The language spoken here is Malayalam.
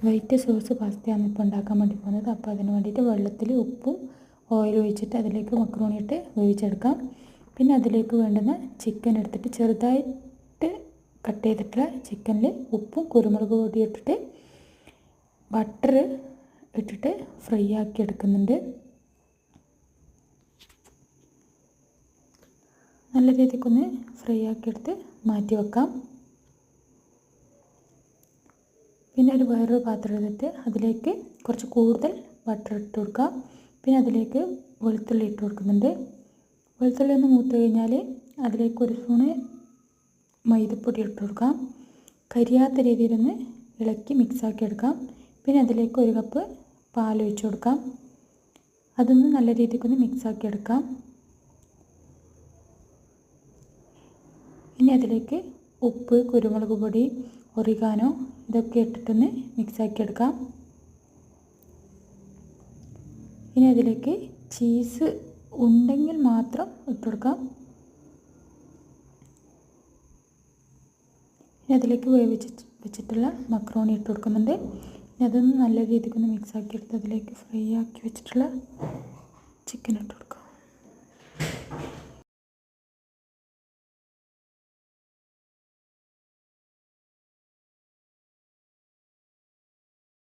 വൈറ്റ് സോസ് പാസ്തയാണ് ഇപ്പോൾ ഉണ്ടാക്കാൻ വേണ്ടി പോകുന്നത്. അപ്പോൾ അതിന് വേണ്ടിയിട്ട് വെള്ളത്തിൽ ഉപ്പും ഓയിൽ ഒഴിച്ചിട്ട് അതിലേക്ക് മക്രോണി ഇട്ട് വേവിച്ചെടുക്കാം. പിന്നെ അതിലേക്ക് വേണ്ടുന്ന ചിക്കൻ എടുത്തിട്ട് ചെറുതായിട്ട് കട്ട് ചെയ്തിട്ടുള്ള ചിക്കനിൽ ഉപ്പും കുരുമുളക് പൊടി ഇട്ടിട്ട് ബട്ടർ ഇട്ടിട്ട് ഫ്രൈ ആക്കി എടുക്കുന്നുണ്ട്. നല്ല രീതിക്കൊന്ന് ഫ്രൈ ആക്കിയെടുത്ത് മാറ്റി വെക്കാം. പിന്നെ വേറൊരു പാത്രം എടുത്തിട്ട് അതിലേക്ക് കുറച്ച് കൂടുതൽ ബട്ടർ ഇട്ട് കൊടുക്കാം. പിന്നെ അതിലേക്ക് വെളുത്തുള്ളി ഇട്ട് കൊടുക്കുന്നുണ്ട്. വെളുത്തുള്ളി ഒന്ന് മൂത്ത് കഴിഞ്ഞാൽ അതിലേക്ക് ഒരു സ്പൂണ് മൈദപ്പൊടി ഇട്ട് കൊടുക്കാം. കരിയാത്ത രീതിയിലൊന്ന് ഇളക്കി മിക്സാക്കി എടുക്കാം. പിന്നെ അതിലേക്ക് 1 കപ്പ് പാൽ ഒഴിച്ച് കൊടുക്കാം. അതൊന്ന് നല്ല രീതിക്കൊന്ന് മിക്സാക്കി എടുക്കാം. ഇനി അതിലേക്ക് ഉപ്പ്, കുരുമുളക് പൊടി, ഒറിഗാനോ ഇതൊക്കെ ഇട്ടിട്ടൊന്ന് മിക്സാക്കി എടുക്കാം. ഇനി അതിലേക്ക് ചീസ് ഉണ്ടെങ്കിൽ മാത്രം ഇട്ട് കൊടുക്കാം. ഇനി അതിലേക്ക് വെച്ചിട്ടുള്ള മക്രോണി ഇട്ട് കൊടുക്കുന്നുണ്ട്. ഇനി അതൊന്ന് നല്ല രീതിക്കൊന്ന് മിക്സാക്കി എടുത്ത് അതിലേക്ക് ഫ്രൈ ആക്കി വെച്ചിട്ടുള്ള ചിക്കൻ ഇട്ട് കൊടുക്കാം.